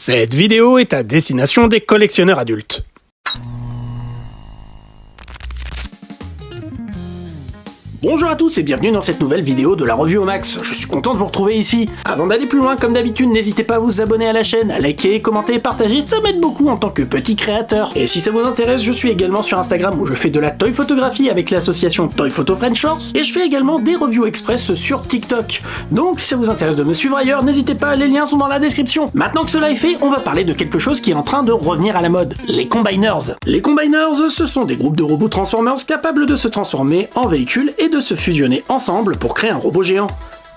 Cette vidéo est à destination des collectionneurs adultes. Bonjour à tous et bienvenue dans cette nouvelle vidéo de la revue au max, je suis content de vous retrouver ici. Avant d'aller plus loin, comme d'habitude, n'hésitez pas à vous abonner à la chaîne, à liker, commenter et partager, ça m'aide beaucoup en tant que petit créateur. Et si ça vous intéresse, je suis également sur Instagram où je fais de la toy photographie avec l'association Toy Photo French Force, et je fais également des reviews express sur TikTok. Donc si ça vous intéresse de me suivre ailleurs, n'hésitez pas, les liens sont dans la description. Maintenant que cela est fait, on va parler de quelque chose qui est en train de revenir à la mode, les Combiners. Les Combiners, ce sont des groupes de robots Transformers capables de se transformer en véhicules et de se fusionner ensemble pour créer un robot géant.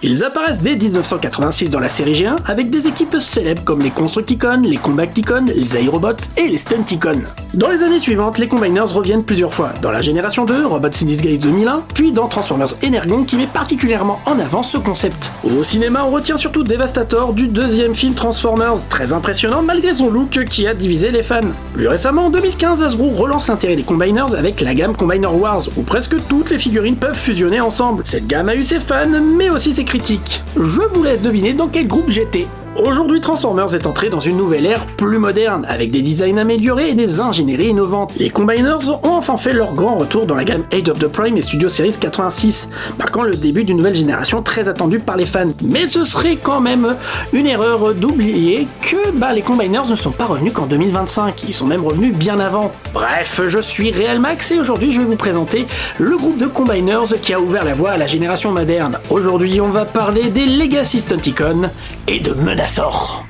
Ils apparaissent dès 1986 dans la série G1 avec des équipes célèbres comme les Constructicons, les Combacticons, les iRobots et les Stunticons. Dans les années suivantes, les Combiners reviennent plusieurs fois, dans la génération 2, Robots in Disguise 2001, puis dans Transformers Energon qui met particulièrement en avant ce concept. Au cinéma, on retient surtout Devastator du deuxième film Transformers, très impressionnant malgré son look qui a divisé les fans. Plus récemment, en 2015, Hasbro relance l'intérêt des Combiners avec la gamme Combiner Wars, où presque toutes les figurines peuvent fusionner ensemble. Cette gamme a eu ses fans, mais aussi ses critiques. Je vous laisse deviner dans quel groupe j'étais. Aujourd'hui, Transformers est entré dans une nouvelle ère plus moderne, avec des designs améliorés et des ingénieries innovantes. Les Combiners ont enfin fait leur grand retour dans la gamme Age of the Prime et Studio Series 86, marquant le début d'une nouvelle génération très attendue par les fans. Mais ce serait quand même une erreur d'oublier que les Combiners ne sont pas revenus qu'en 2025, ils sont même revenus bien avant. Bref, je suis RealMax et aujourd'hui je vais vous présenter le groupe de Combiners qui a ouvert la voie à la génération moderne. Aujourd'hui, on va parler des Legacy Stunticons et de Menasor.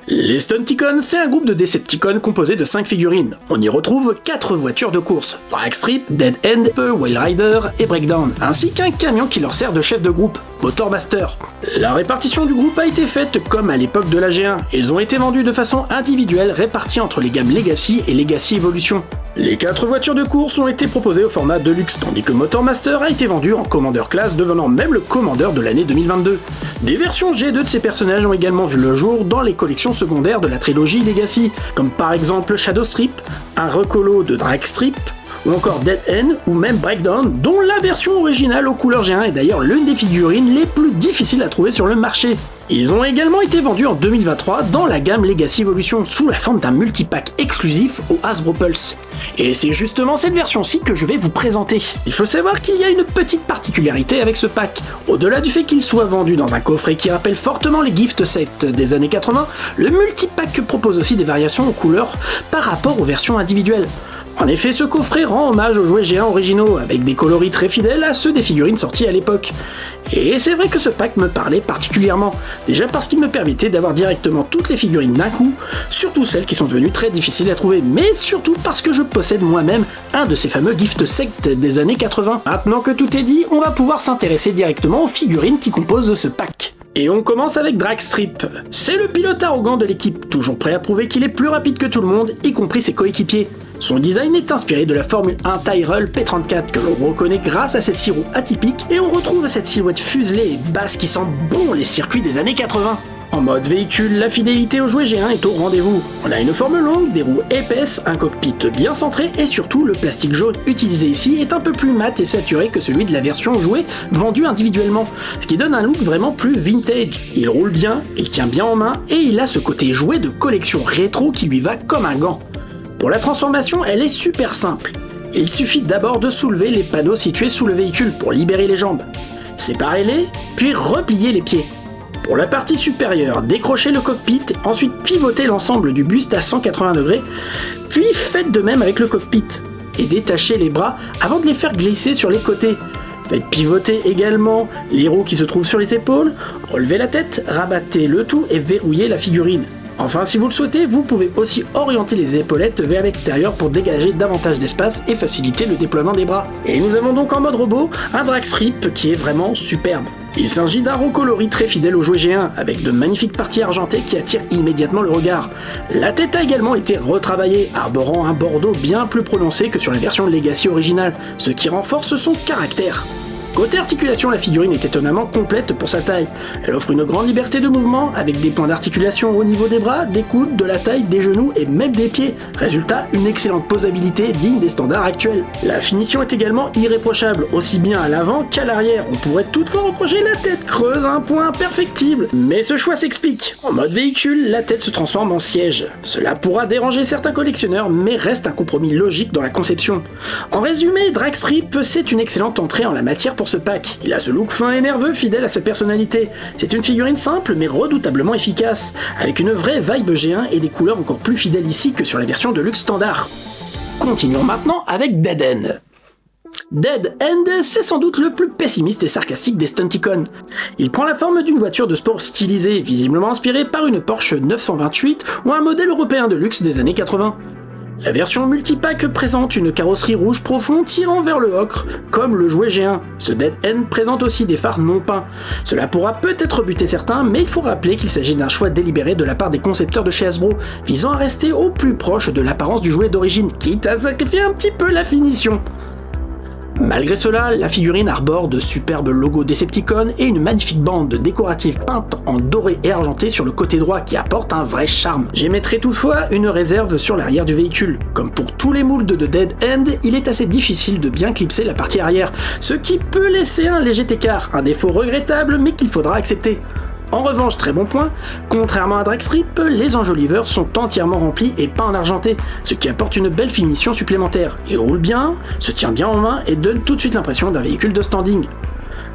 Les Stunticons, c'est un groupe de Decepticons composé de 5 figurines. On y retrouve 4 voitures de course, Dragstrip, Dead End, Whale Rider et Breakdown, ainsi qu'un camion qui leur sert de chef de groupe, Motormaster. La répartition du groupe a été faite comme à l'époque de la G1, ils ont été vendus de façon individuelle répartis entre les gammes Legacy et Legacy Evolution. Les 4 voitures de course ont été proposées au format Deluxe, tandis que Motormaster a été vendu en Commander Class, devenant même le Commander de l'année 2022. Des versions G2 de ces personnages ont également vu le jour dans les collections secondaires de la trilogie Legacy, comme par exemple Shadowstrip, un recolo de Dragstrip, ou encore Dead End, ou même Breakdown, dont la version originale aux couleurs G1 est d'ailleurs l'une des figurines les plus difficiles à trouver sur le marché. Ils ont également été vendus en 2023 dans la gamme Legacy Evolution, sous la forme d'un multipack exclusif au Hasbro Pulse. Et c'est justement cette version-ci que je vais vous présenter. Il faut savoir qu'il y a une petite particularité avec ce pack. Au-delà du fait qu'il soit vendu dans un coffret qui rappelle fortement les gift sets des années 80, le multipack propose aussi des variations aux couleurs par rapport aux versions individuelles. En effet, ce coffret rend hommage aux jouets géants originaux, avec des coloris très fidèles à ceux des figurines sorties à l'époque. Et c'est vrai que ce pack me parlait particulièrement, déjà parce qu'il me permettait d'avoir directement toutes les figurines d'un coup, surtout celles qui sont devenues très difficiles à trouver, mais surtout parce que je possède moi-même un de ces fameux gift sets des années 80. Maintenant que tout est dit, on va pouvoir s'intéresser directement aux figurines qui composent ce pack. Et on commence avec Dragstrip. C'est le pilote arrogant de l'équipe, toujours prêt à prouver qu'il est plus rapide que tout le monde, y compris ses coéquipiers. Son design est inspiré de la Formule 1 Tyrrell P34 que l'on reconnaît grâce à ses 6 roues atypiques, et on retrouve cette silhouette fuselée et basse qui sent bon les circuits des années 80. En mode véhicule, la fidélité au jouet G1 est au rendez-vous. On a une forme longue, des roues épaisses, un cockpit bien centré et surtout le plastique jaune utilisé ici est un peu plus mat et saturé que celui de la version jouet vendue individuellement, ce qui donne un look vraiment plus vintage. Il roule bien, il tient bien en main et il a ce côté jouet de collection rétro qui lui va comme un gant. Pour la transformation, elle est super simple. Il suffit d'abord de soulever les panneaux situés sous le véhicule pour libérer les jambes. Séparez-les, puis repliez les pieds. Pour la partie supérieure, décrochez le cockpit, ensuite pivotez l'ensemble du buste à 180 degrés, puis faites de même avec le cockpit, et détachez les bras avant de les faire glisser sur les côtés. Faites pivoter également les roues qui se trouvent sur les épaules, relevez la tête, rabattez le tout et verrouillez la figurine. Enfin, si vous le souhaitez, vous pouvez aussi orienter les épaulettes vers l'extérieur pour dégager davantage d'espace et faciliter le déploiement des bras. Et nous avons donc en mode robot un Dragstrip qui est vraiment superbe. Il s'agit d'un recoloris très fidèle au jouet G1, avec de magnifiques parties argentées qui attirent immédiatement le regard. La tête a également été retravaillée, arborant un bordeaux bien plus prononcé que sur la version Legacy originale, ce qui renforce son caractère. Côté articulation, la figurine est étonnamment complète pour sa taille. Elle offre une grande liberté de mouvement avec des points d'articulation au niveau des bras, des coudes, de la taille, des genoux et même des pieds. Résultat, une excellente posabilité digne des standards actuels. La finition est également irréprochable, aussi bien à l'avant qu'à l'arrière. On pourrait toutefois reprocher la tête creuse à un point imperfectible. Mais ce choix s'explique. En mode véhicule, la tête se transforme en siège. Cela pourra déranger certains collectionneurs, mais reste un compromis logique dans la conception. En résumé, Dragstrip, c'est une excellente entrée en la matière pour ce pack. Il a ce look fin et nerveux fidèle à sa personnalité. C'est une figurine simple mais redoutablement efficace, avec une vraie vibe G1 et des couleurs encore plus fidèles ici que sur la version de luxe standard. Continuons maintenant avec Dead End. Dead End, c'est sans doute le plus pessimiste et sarcastique des Stunticons. Il prend la forme d'une voiture de sport stylisée, visiblement inspirée par une Porsche 928 ou un modèle européen de luxe des années 80. La version multipack présente une carrosserie rouge profond tirant vers le ocre, comme le jouet G1. Ce Dead End présente aussi des phares non peints. Cela pourra peut-être buter certains, mais il faut rappeler qu'il s'agit d'un choix délibéré de la part des concepteurs de chez Hasbro, visant à rester au plus proche de l'apparence du jouet d'origine, quitte à sacrifier un petit peu la finition. Malgré cela, la figurine arbore de superbes logos Decepticons et une magnifique bande décorative peinte en doré et argenté sur le côté droit qui apporte un vrai charme. J'émettrai toutefois une réserve sur l'arrière du véhicule. Comme pour tous les moulds de Dead End, il est assez difficile de bien clipser la partie arrière, ce qui peut laisser un léger écart, un défaut regrettable mais qu'il faudra accepter. En revanche, très bon point, contrairement à Dragstrip, les enjoliveurs sont entièrement remplis et peints en argenté, ce qui apporte une belle finition supplémentaire. Il roule bien, se tient bien en main et donne tout de suite l'impression d'un véhicule de standing.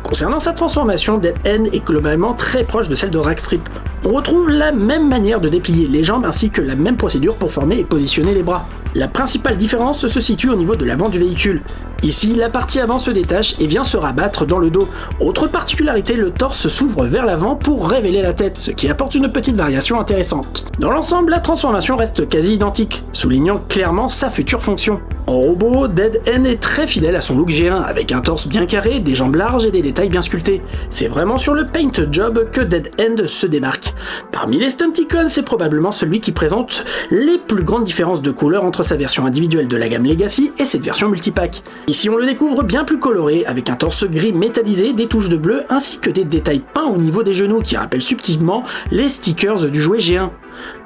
Concernant sa transformation, Dead End est globalement très proche de celle de Dragstrip. On retrouve la même manière de déplier les jambes ainsi que la même procédure pour former et positionner les bras. La principale différence se situe au niveau de l'avant du véhicule. Ici, la partie avant se détache et vient se rabattre dans le dos. Autre particularité, le torse s'ouvre vers l'avant pour révéler la tête, ce qui apporte une petite variation intéressante. Dans l'ensemble, la transformation reste quasi identique, soulignant clairement sa future fonction. En robot, Dead End est très fidèle à son look G1, avec un torse bien carré, des jambes larges et des détails bien sculptés. C'est vraiment sur le paint job que Dead End se démarque. Parmi les Stunticons, c'est probablement celui qui présente les plus grandes différences de couleurs entre sa version individuelle de la gamme Legacy et cette version multipack. Ici on le découvre bien plus coloré, avec un torse gris métallisé, des touches de bleu ainsi que des détails peints au niveau des genoux qui rappellent subtilement les stickers du jouet G1.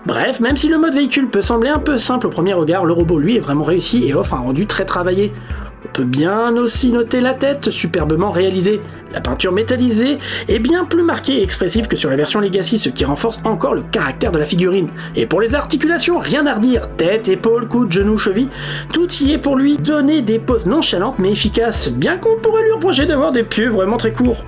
Bref, même si le mode véhicule peut sembler un peu simple au premier regard, le robot lui est vraiment réussi et offre un rendu très travaillé. On peut bien aussi noter la tête, superbement réalisée. La peinture métallisée est bien plus marquée et expressive que sur la version Legacy, ce qui renforce encore le caractère de la figurine. Et pour les articulations, rien à redire. Tête, épaules, coudes, genoux, chevilles, tout y est pour lui donner des poses nonchalantes mais efficaces, bien qu'on pourrait lui reprocher d'avoir des pieds vraiment très courts.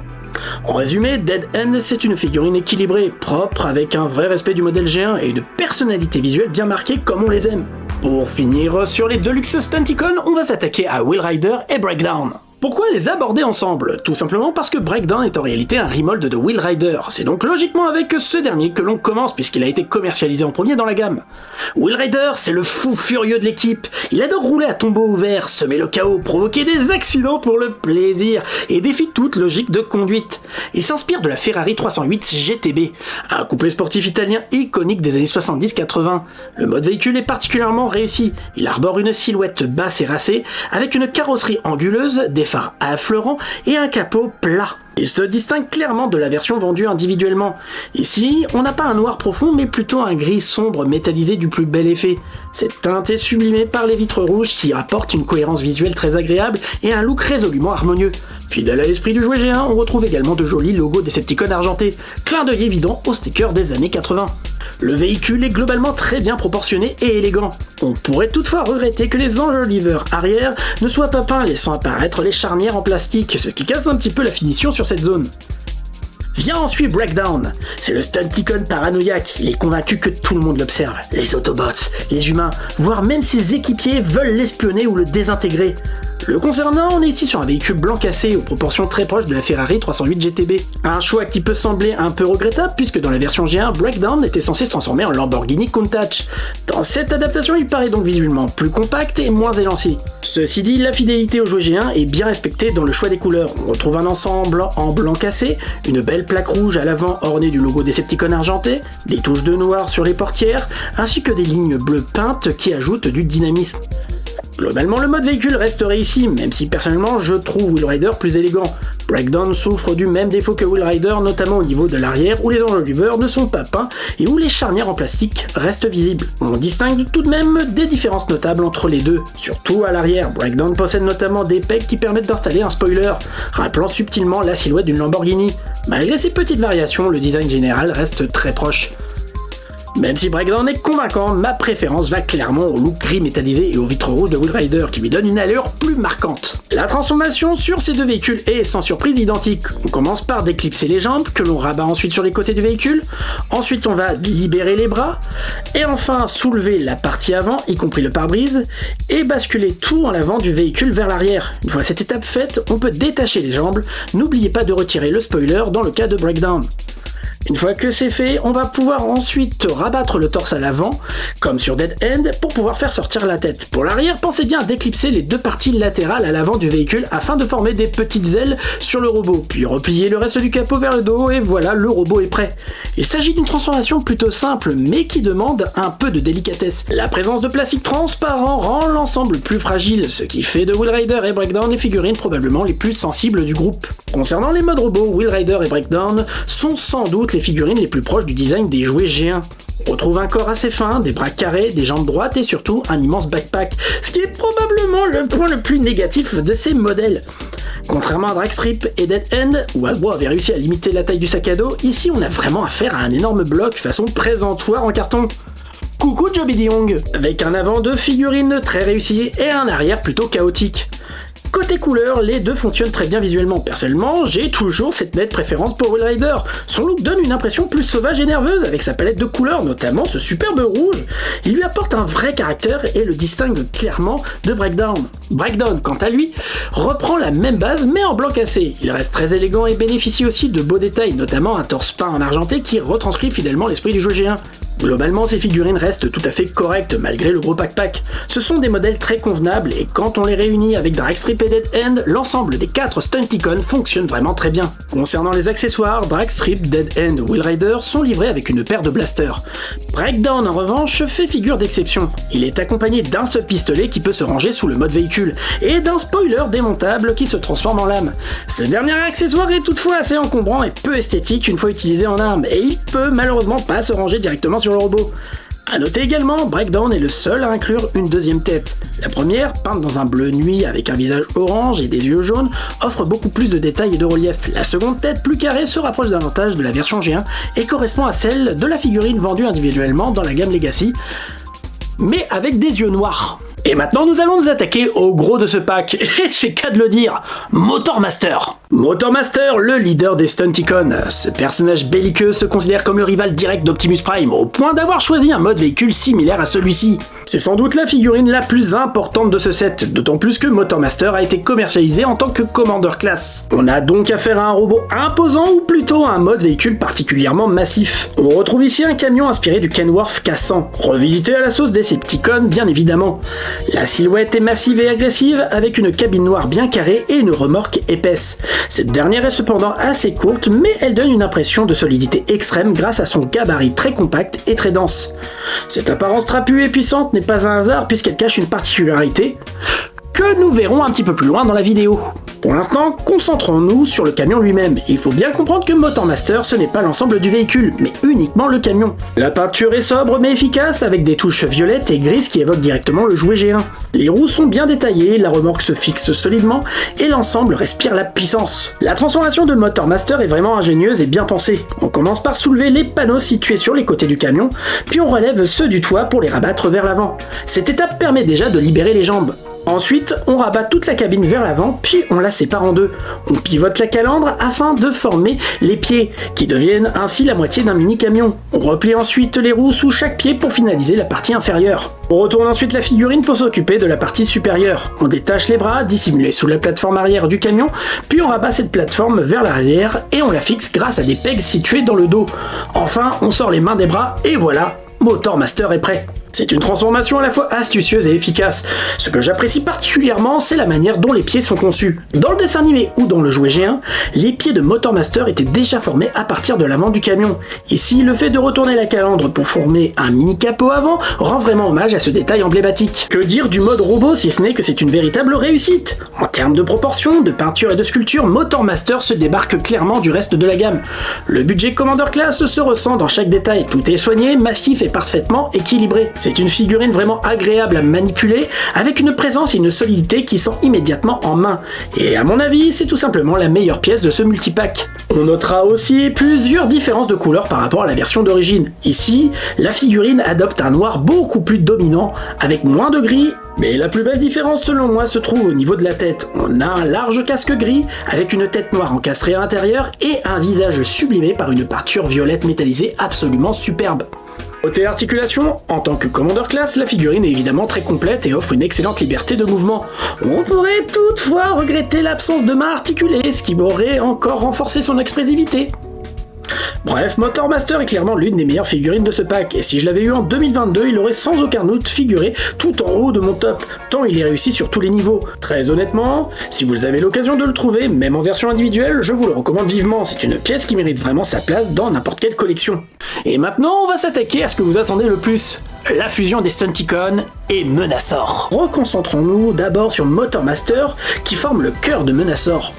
En résumé, Dead End, c'est une figurine équilibrée, propre, avec un vrai respect du modèle G1 et une personnalité visuelle bien marquée comme on les aime. Pour finir sur les Deluxe Stunticons, on va s'attaquer à Wheel Rider et Breakdown. Pourquoi les aborder ensemble? Tout simplement parce que Breakdown est en réalité un remold de Wheel Rider. C'est donc logiquement avec ce dernier que l'on commence puisqu'il a été commercialisé en premier dans la gamme. Wheel Rider, c'est le fou furieux de l'équipe. Il adore rouler à tombeau ouvert, semer le chaos, provoquer des accidents pour le plaisir et défie toute logique de conduite. Il s'inspire de la Ferrari 308 GTB, un coupé sportif italien iconique des années 70-80. Le mode véhicule est particulièrement réussi. Il arbore une silhouette basse et racée avec une carrosserie anguleuse, des phares affleurants et un capot plat. Il se distingue clairement de la version vendue individuellement. Ici, on n'a pas un noir profond, mais plutôt un gris sombre métallisé du plus bel effet. Cette teinte est sublimée par les vitres rouges qui apportent une cohérence visuelle très agréable et un look résolument harmonieux. Fidèle à l'esprit du jouet G1, on retrouve également de jolis logos Decepticons argentés, clin d'œil évident aux stickers des années 80. Le véhicule est globalement très bien proportionné et élégant. On pourrait toutefois regretter que les enjoliveurs arrière ne soient pas peints, laissant apparaître les charnières en plastique, ce qui casse un petit peu la finition sur cette zone. Vient ensuite Breakdown. C'est le Stunticon paranoïaque, il est convaincu que tout le monde l'observe. Les Autobots, les humains, voire même ses équipiers veulent l'espionner ou le désintégrer. Le concernant, on est ici sur un véhicule blanc cassé aux proportions très proches de la Ferrari 308 GTB. Un choix qui peut sembler un peu regrettable puisque dans la version G1, Breakdown était censé se transformer en Lamborghini Countach. Dans cette adaptation, il paraît donc visuellement plus compact et moins élancé. Ceci dit, la fidélité au jouet G1 est bien respectée dans le choix des couleurs. On retrouve un ensemble en blanc cassé, une belle plaque rouge à l'avant ornée du logo Decepticon argenté, des touches de noir sur les portières, ainsi que des lignes bleues peintes qui ajoutent du dynamisme. Globalement, le mode véhicule reste réussi, même si personnellement je trouve Wheel Rider plus élégant. Breakdown souffre du même défaut que Wheel Rider, notamment au niveau de l'arrière où les enjoliveurs ne sont pas peints et où les charnières en plastique restent visibles. On distingue tout de même des différences notables entre les deux, surtout à l'arrière. Breakdown possède notamment des pegs qui permettent d'installer un spoiler, rappelant subtilement la silhouette d'une Lamborghini. Malgré ces petites variations, le design général reste très proche. Même si Breakdown est convaincant, ma préférence va clairement au look gris métallisé et aux vitres rouges de Wheel Rider qui lui donne une allure plus marquante. La transformation sur ces deux véhicules est sans surprise identique. On commence par déclipser les jambes, que l'on rabat ensuite sur les côtés du véhicule, ensuite on va libérer les bras, et enfin soulever la partie avant, y compris le pare-brise, et basculer tout en avant du véhicule vers l'arrière. Une fois cette étape faite, on peut détacher les jambes, n'oubliez pas de retirer le spoiler dans le cas de Breakdown. Une fois que c'est fait, on va pouvoir ensuite rabattre le torse à l'avant, comme sur Dead End, pour pouvoir faire sortir la tête. Pour l'arrière, pensez bien à déclipser les deux parties latérales à l'avant du véhicule afin de former des petites ailes sur le robot, puis replier le reste du capot vers le dos et voilà, le robot est prêt. Il s'agit d'une transformation plutôt simple, mais qui demande un peu de délicatesse. La présence de plastique transparent rend l'ensemble plus fragile, ce qui fait de Wheel Rider et Breakdown les figurines probablement les plus sensibles du groupe. Concernant les modes robots, Wheel Rider et Breakdown sont sans doute les figurines les plus proches du design des jouets G1. On retrouve un corps assez fin, des bras carrés, des jambes droites et surtout un immense backpack, ce qui est probablement le point le plus négatif de ces modèles. Contrairement à Dragstrip et Dead End, où Hasbro avait réussi à limiter la taille du sac à dos, ici on a vraiment affaire à un énorme bloc façon présentoir en carton. Coucou Joby Young, avec un avant de figurine très réussi et un arrière plutôt chaotique. Côté couleur, les deux fonctionnent très bien visuellement. Personnellement, j'ai toujours cette nette préférence pour Wheel Rider. Son look donne une impression plus sauvage et nerveuse avec sa palette de couleurs, notamment ce superbe rouge. Il lui apporte un vrai caractère et le distingue clairement de Breakdown. Breakdown, quant à lui, reprend la même base mais en blanc cassé. Il reste très élégant et bénéficie aussi de beaux détails, notamment un torse peint en argenté qui retranscrit fidèlement l'esprit du jeu G1. Globalement, ces figurines restent tout à fait correctes malgré le gros backpack. Ce sont des modèles très convenables et quand on les réunit avec Dragstrip et Dead End, l'ensemble des 4 Stunticons fonctionne vraiment très bien. Concernant les accessoires, Dragstrip, Dead End, Wheel Rider sont livrés avec une paire de blasters. Breakdown en revanche fait figure d'exception. Il est accompagné d'un seul pistolet qui peut se ranger sous le mode véhicule et d'un spoiler démontable qui se transforme en lame. Ce dernier accessoire est toutefois assez encombrant et peu esthétique une fois utilisé en arme et il peut malheureusement pas se ranger directement sur le robot. A noter également, Breakdown est le seul à inclure une deuxième tête. La première, peinte dans un bleu nuit avec un visage orange et des yeux jaunes, offre beaucoup plus de détails et de relief. La seconde tête, plus carrée, se rapproche davantage de la version G1 et correspond à celle de la figurine vendue individuellement dans la gamme Legacy, mais avec des yeux noirs. Et maintenant nous allons nous attaquer au gros de ce pack, et c'est qu'à de le dire, Motormaster. Motormaster, le leader des Stunticons. Ce personnage belliqueux se considère comme le rival direct d'Optimus Prime, au point d'avoir choisi un mode véhicule similaire à celui-ci. C'est sans doute la figurine la plus importante de ce set, d'autant plus que Motormaster a été commercialisé en tant que Commander Class. On a donc affaire à un robot imposant ou plutôt à un mode véhicule particulièrement massif. On retrouve ici un camion inspiré du Kenworth K100, revisité à la sauce Decepticon bien évidemment. La silhouette est massive et agressive avec une cabine noire bien carrée et une remorque épaisse. Cette dernière est cependant assez courte mais elle donne une impression de solidité extrême grâce à son gabarit très compact et très dense. Cette apparence trapue et puissante n'est pas un hasard puisqu'elle cache une particularité que nous verrons un petit peu plus loin dans la vidéo. Pour l'instant, concentrons-nous sur le camion lui-même. Il faut bien comprendre que Motormaster ce n'est pas l'ensemble du véhicule, mais uniquement le camion. La peinture est sobre mais efficace, avec des touches violettes et grises qui évoquent directement le jouet G1. Les roues sont bien détaillées, la remorque se fixe solidement, et l'ensemble respire la puissance. La transformation de Motormaster est vraiment ingénieuse et bien pensée. On commence par soulever les panneaux situés sur les côtés du camion, puis on relève ceux du toit pour les rabattre vers l'avant. Cette étape permet déjà de libérer les jambes. Ensuite, on rabat toute la cabine vers l'avant, puis on la sépare en deux. On pivote la calandre afin de former les pieds, qui deviennent ainsi la moitié d'un mini-camion. On replie ensuite les roues sous chaque pied pour finaliser la partie inférieure. On retourne ensuite la figurine pour s'occuper de la partie supérieure. On détache les bras, dissimulés sous la plateforme arrière du camion, puis on rabat cette plateforme vers l'arrière et on la fixe grâce à des pegs situés dans le dos. Enfin, on sort les mains des bras et voilà, Motormaster est prêt. C'est une transformation à la fois astucieuse et efficace. Ce que j'apprécie particulièrement, c'est la manière dont les pieds sont conçus. Dans le dessin animé ou dans le jouet G1, les pieds de Motormaster étaient déjà formés à partir de l'avant du camion. Ici, le fait de retourner la calandre pour former un mini capot avant rend vraiment hommage à ce détail emblématique. Que dire du mode robot si ce n'est que c'est une véritable réussite? En termes de proportions, de peinture et de sculpture, Motormaster se démarque clairement du reste de la gamme. Le budget Commander Class se ressent dans chaque détail, tout est soigné, massif et parfaitement équilibré. C'est une figurine vraiment agréable à manipuler, avec une présence et une solidité qui sont immédiatement en main. Et à mon avis, c'est tout simplement la meilleure pièce de ce multipack. On notera aussi plusieurs différences de couleurs par rapport à la version d'origine. Ici, la figurine adopte un noir beaucoup plus dominant, avec moins de gris. Mais la plus belle différence selon moi se trouve au niveau de la tête. On a un large casque gris avec une tête noire encastrée à l'intérieur et un visage sublimé par une peinture violette métallisée absolument superbe. Côté articulation, en tant que Commander Class, la figurine est évidemment très complète et offre une excellente liberté de mouvement. On pourrait toutefois regretter l'absence de main articulée, ce qui m'aurait encore renforcé son expressivité. Bref, Motormaster est clairement l'une des meilleures figurines de ce pack, et si je l'avais eu en 2022, il aurait sans aucun doute figuré tout en haut de mon top, tant il est réussi sur tous les niveaux. Très honnêtement, si vous avez l'occasion de le trouver, même en version individuelle, je vous le recommande vivement, c'est une pièce qui mérite vraiment sa place dans n'importe quelle collection. Et maintenant, on va s'attaquer à ce que vous attendez le plus, la fusion des Stunticons et Menasor. Reconcentrons-nous d'abord sur Motormaster, qui forme le cœur de Menasor.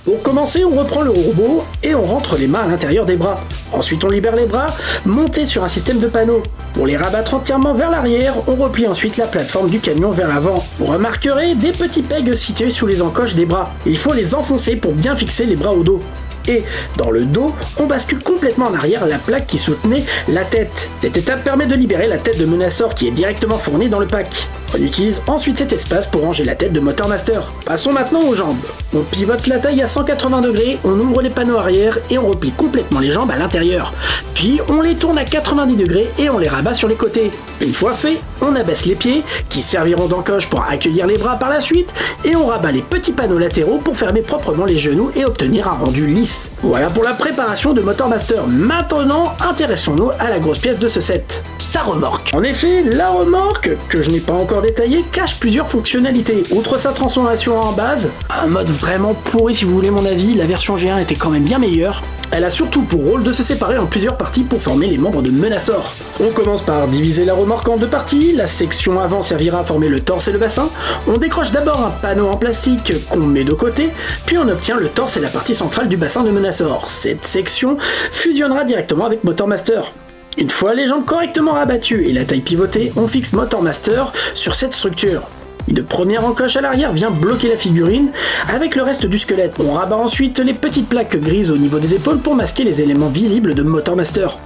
Pour commencer, on reprend le robot et on rentre les mains à l'intérieur des bras. Ensuite, on libère les bras, montés sur un système de panneaux. Pour les rabattre entièrement vers l'arrière, on replie ensuite la plateforme du camion vers l'avant. Vous remarquerez des petits pegs situés sous les encoches des bras. Il faut les enfoncer pour bien fixer les bras au dos. Et dans le dos, on bascule complètement en arrière la plaque qui soutenait la tête. Cette étape permet de libérer la tête de Menasor qui est directement fournie dans le pack. On utilise ensuite cet espace pour ranger la tête de Motormaster. Passons maintenant aux jambes. On pivote la taille à 180 degrés, on ouvre les panneaux arrière et on replie complètement les jambes à l'intérieur. Puis on les tourne à 90 degrés et on les rabat sur les côtés. Une fois fait, on abaisse les pieds, qui serviront d'encoche pour accueillir les bras par la suite, et on rabat les petits panneaux latéraux pour fermer proprement les genoux et obtenir un rendu lisse. Voilà pour la préparation de Motormaster. Maintenant, intéressons-nous à la grosse pièce de ce set, sa remorque. En effet, la remorque, que je n'ai pas encore détaillée, cache plusieurs fonctionnalités. Outre sa transformation en base, un mode vraiment pourri si vous voulez mon avis, la version G1 était quand même bien meilleure. Elle a surtout pour rôle de se séparer en plusieurs parties pour former les membres de Menasor. On commence par diviser la remorque en deux parties, la section avant servira à former le torse et le bassin, on décroche d'abord un panneau en plastique qu'on met de côté, puis on obtient le torse et la partie centrale du bassin de Menasor. Cette section fusionnera directement avec Motormaster. Une fois les jambes correctement rabattues et la taille pivotée, on fixe Motormaster sur cette structure. Une première encoche à l'arrière vient bloquer la figurine avec le reste du squelette. On rabat ensuite les petites plaques grises au niveau des épaules pour masquer les éléments visibles de Motormaster.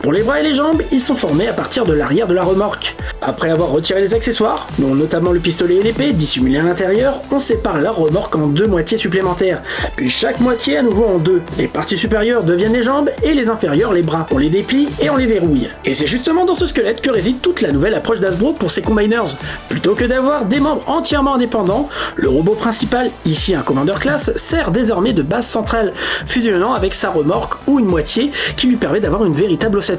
Pour les bras et les jambes, ils sont formés à partir de l'arrière de la remorque. Après avoir retiré les accessoires, dont notamment le pistolet et l'épée, dissimulés à l'intérieur, on sépare la remorque en deux moitiés supplémentaires, puis chaque moitié à nouveau en deux. Les parties supérieures deviennent les jambes et les inférieures les bras. On les déplie et on les verrouille. Et c'est justement dans ce squelette que réside toute la nouvelle approche d'Hasbro pour ses combiners. Plutôt que d'avoir des membres entièrement indépendants, le robot principal, ici un Commander Class, sert désormais de base centrale, fusionnant avec sa remorque ou une moitié qui lui permet d'avoir une véritable ossature.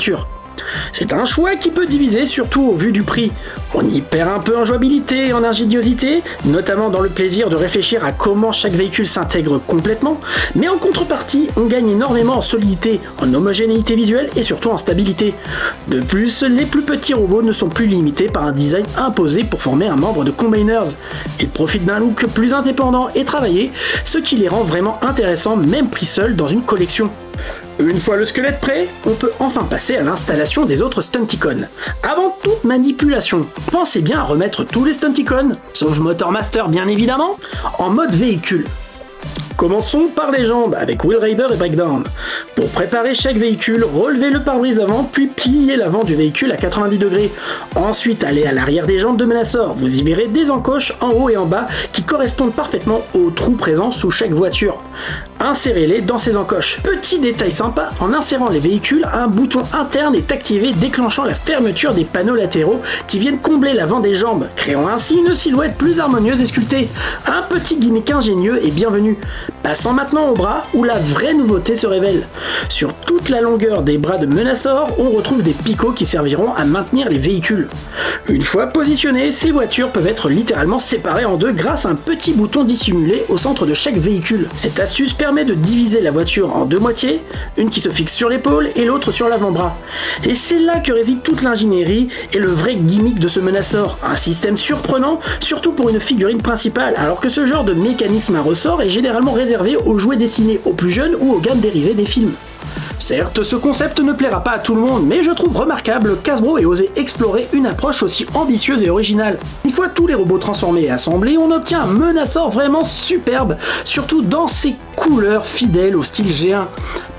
C'est un choix qui peut diviser, surtout au vu du prix. On y perd un peu en jouabilité et en ingéniosité, notamment dans le plaisir de réfléchir à comment chaque véhicule s'intègre complètement, mais en contrepartie, on gagne énormément en solidité, en homogénéité visuelle et surtout en stabilité. De plus, les plus petits robots ne sont plus limités par un design imposé pour former un membre de Combiners. Ils profitent d'un look plus indépendant et travaillé, ce qui les rend vraiment intéressants même pris seuls dans une collection. Une fois le squelette prêt, on peut enfin passer à l'installation des autres Stunticons. Avant toute manipulation, pensez bien à remettre tous les Stunticons, sauf Motormaster bien évidemment, en mode véhicule. Commençons par les jambes avec Wheel Rider et Breakdown. Pour préparer chaque véhicule, relevez le pare-brise avant puis pliez l'avant du véhicule à 90 degrés. Ensuite, allez à l'arrière des jambes de Menasor. Vous y verrez des encoches en haut et en bas qui correspondent parfaitement aux trous présents sous chaque voiture. insérez-les dans ces encoches. Petit détail sympa, en insérant les véhicules, un bouton interne est activé déclenchant la fermeture des panneaux latéraux qui viennent combler l'avant des jambes, créant ainsi une silhouette plus harmonieuse et sculptée. Un petit gimmick ingénieux et bienvenu. Passons maintenant aux bras où la vraie nouveauté se révèle. Sur toute la longueur des bras de Menasor, on retrouve des picots qui serviront à maintenir les véhicules. Une fois positionnées, ces voitures peuvent être littéralement séparées en deux grâce à un petit bouton dissimulé au centre de chaque véhicule. Cette astuce permet de diviser la voiture en deux moitiés, une qui se fixe sur l'épaule et l'autre sur l'avant-bras. Et c'est là que réside toute l'ingénierie et le vrai gimmick de ce Menasor. Un système surprenant, surtout pour une figurine principale, alors que ce genre de mécanisme à ressort est généralement réservé aux jouets destinés aux plus jeunes ou aux gammes dérivées des films. Certes, ce concept ne plaira pas à tout le monde, mais je trouve remarquable qu'Hasbro ait osé explorer une approche aussi ambitieuse et originale. Une fois tous les robots transformés et assemblés, on obtient un Menasor vraiment superbe, surtout dans ses couleurs fidèles au style G1.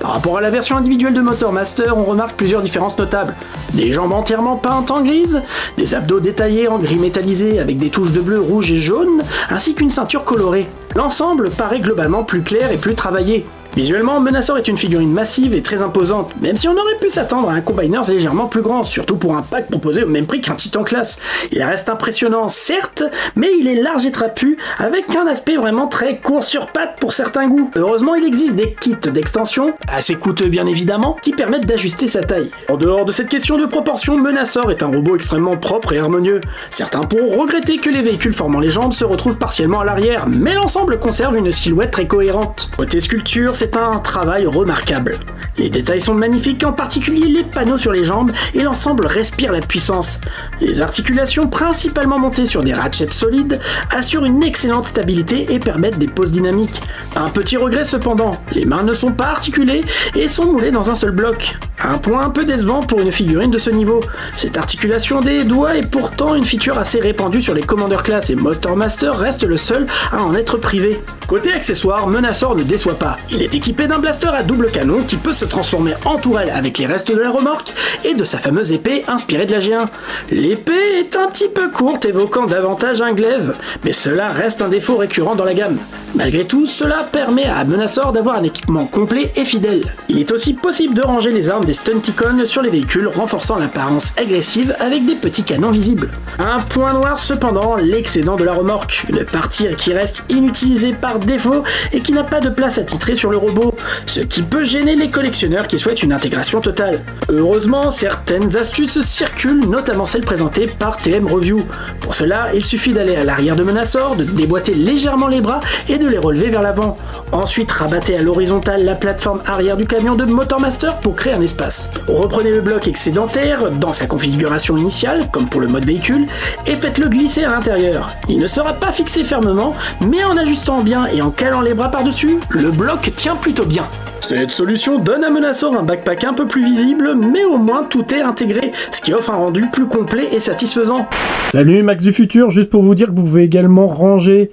Par rapport à la version individuelle de Motormaster, on remarque plusieurs différences notables. Des jambes entièrement peintes en grise, des abdos détaillés en gris métallisé avec des touches de bleu, rouge et jaune, ainsi qu'une ceinture colorée. L'ensemble paraît globalement plus clair et plus travaillé. Visuellement, Menasor est une figurine massive et très imposante, même si on aurait pu s'attendre à un Combiners légèrement plus grand, surtout pour un pack proposé au même prix qu'un Titan classe. Il reste impressionnant, certes, mais il est large et trapu, avec un aspect vraiment très court sur pattes pour certains goûts. Heureusement, il existe des kits d'extension, assez coûteux bien évidemment, qui permettent d'ajuster sa taille. En dehors de cette question de proportion, Menasor est un robot extrêmement propre et harmonieux. Certains pourront regretter que les véhicules formant les jambes se retrouvent partiellement à l'arrière, mais l'ensemble conserve une silhouette très cohérente. Côté sculpture, c'est un travail remarquable. Les détails sont magnifiques, en particulier les panneaux sur les jambes, et l'ensemble respire la puissance. Les articulations, principalement montées sur des ratchets solides, assurent une excellente stabilité et permettent des poses dynamiques. Un petit regret cependant, les mains ne sont pas articulées et sont moulées dans un seul bloc. Un point un peu décevant pour une figurine de ce niveau. Cette articulation des doigts est pourtant une feature assez répandue sur les Commander Class et Motormaster reste le seul à en être privé. Côté accessoires, Menasor ne déçoit pas. Il est équipé d'un blaster à double canon qui peut se transformer en tourelle avec les restes de la remorque et de sa fameuse épée inspirée de la G1. L'épée est un petit peu courte, évoquant davantage un glaive, mais cela reste un défaut récurrent dans la gamme. Malgré tout, cela permet à Menasor d'avoir un équipement complet et fidèle. Il est aussi possible de ranger les armes des Stunticons sur les véhicules, renforçant l'apparence agressive avec des petits canons visibles. Un point noir cependant, l'excédent de la remorque, une partie qui reste inutilisée par défaut et qui n'a pas de place attitrée sur le robot, ce qui peut gêner les collectionneurs qui souhaitent une intégration totale. Heureusement, certaines astuces circulent, notamment celles présentées par TM Review. Pour cela, il suffit d'aller à l'arrière de Menasor, de déboîter légèrement les bras et de les relever vers l'avant. Ensuite, rabattez à l'horizontale la plateforme arrière du camion de Motormaster pour créer un espace. Reprenez le bloc excédentaire dans sa configuration initiale, comme pour le mode véhicule, et faites-le glisser à l'intérieur. Il ne sera pas fixé fermement, mais en ajustant bien et en calant les bras par-dessus, le bloc tient plutôt bien. Cette solution donne à Menasor un backpack un peu plus visible, mais au moins tout est intégré, ce qui offre un rendu plus complet et satisfaisant. Salut Max du futur, juste pour vous dire que vous pouvez également ranger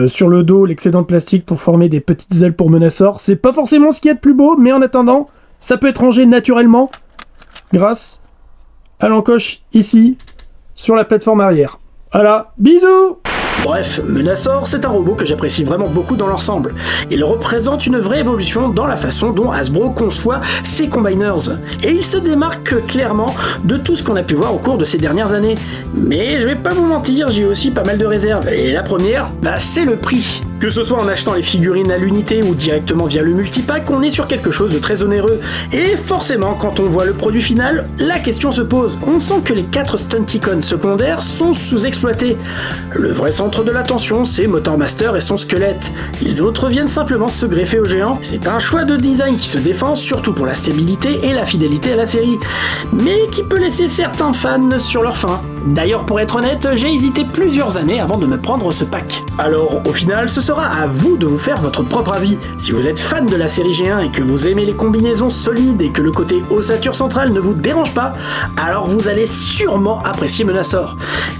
sur le dos l'excédent de plastique pour former des petites ailes pour Menasor. C'est pas forcément ce qu'il y a de plus beau, mais en attendant, ça peut être rangé naturellement grâce à l'encoche ici sur la plateforme arrière. Voilà, bisous! Bref, Menasor, c'est un robot que j'apprécie vraiment beaucoup dans l'ensemble. Il représente une vraie évolution dans la façon dont Hasbro conçoit ses Combiners. Et il se démarque clairement de tout ce qu'on a pu voir au cours de ces dernières années. Mais je vais pas vous mentir, j'ai aussi pas mal de réserves. Et la première, c'est le prix. Que ce soit en achetant les figurines à l'unité ou directement via le multipack, on est sur quelque chose de très onéreux. Et forcément, quand on voit le produit final, la question se pose. On sent que les 4 Stunticons secondaires sont sous-exploités. Le vrai centre de l'attention, c'est Motormaster et son squelette. Les autres viennent simplement se greffer au géant. C'est un choix de design qui se défend, surtout pour la stabilité et la fidélité à la série, mais qui peut laisser certains fans sur leur faim. D'ailleurs, pour être honnête, j'ai hésité plusieurs années avant de me prendre ce pack. Alors, au final, ce sera à vous de vous faire votre propre avis. Si vous êtes fan de la série G1 et que vous aimez les combinaisons solides et que le côté ossature centrale ne vous dérange pas, alors vous allez sûrement apprécier Menasor.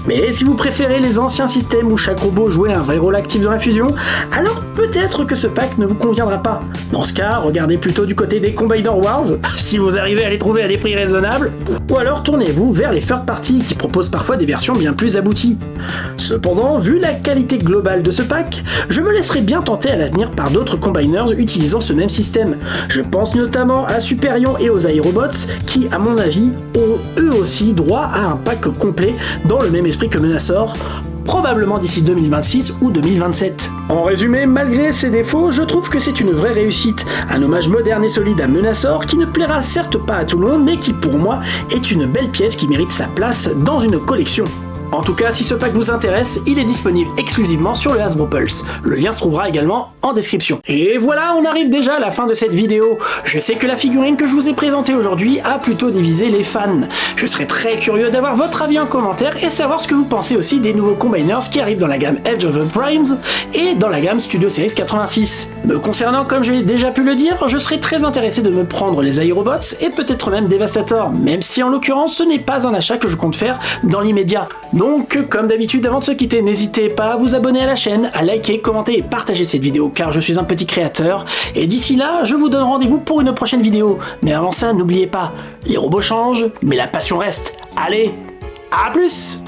Mais si vous préférez les anciens systèmes où chaque robot jouait un vrai rôle actif dans la fusion, alors peut-être que ce pack ne vous conviendra pas. Dans ce cas, regardez plutôt du côté des Combiner Wars, si vous arrivez à les trouver à des prix raisonnables, ou alors tournez-vous vers les third party qui proposent parfois des versions bien plus abouties. Cependant, vu la qualité globale de ce pack, je me laisserai bien tenter à l'avenir par d'autres combiners utilisant ce même système. Je pense notamment à Superion et aux Aerobots qui, à mon avis, ont eux aussi droit à un pack complet dans le même esprit que Menasor, probablement d'ici 2026 ou 2027. En résumé, malgré ses défauts, je trouve que c'est une vraie réussite, un hommage moderne et solide à Menasor qui ne plaira certes pas à tout le monde, mais qui pour moi est une belle pièce qui mérite sa place dans une collection. En tout cas, si ce pack vous intéresse, il est disponible exclusivement sur le Hasbro Pulse. Le lien se trouvera également en description. Et voilà, on arrive déjà à la fin de cette vidéo. Je sais que la figurine que je vous ai présentée aujourd'hui a plutôt divisé les fans. Je serais très curieux d'avoir votre avis en commentaire et savoir ce que vous pensez aussi des nouveaux combiners qui arrivent dans la gamme Edge of the Primes et dans la gamme Studio Series 86. Me concernant, comme j'ai déjà pu le dire, je serais très intéressé de me prendre les Aerobots et peut-être même Devastator, même si en l'occurrence ce n'est pas un achat que je compte faire dans l'immédiat. Donc, comme d'habitude, avant de se quitter, n'hésitez pas à vous abonner à la chaîne, à liker, commenter et partager cette vidéo, car je suis un petit créateur. Et d'ici là, je vous donne rendez-vous pour une prochaine vidéo. Mais avant ça, n'oubliez pas, les robots changent, mais la passion reste. Allez, à plus!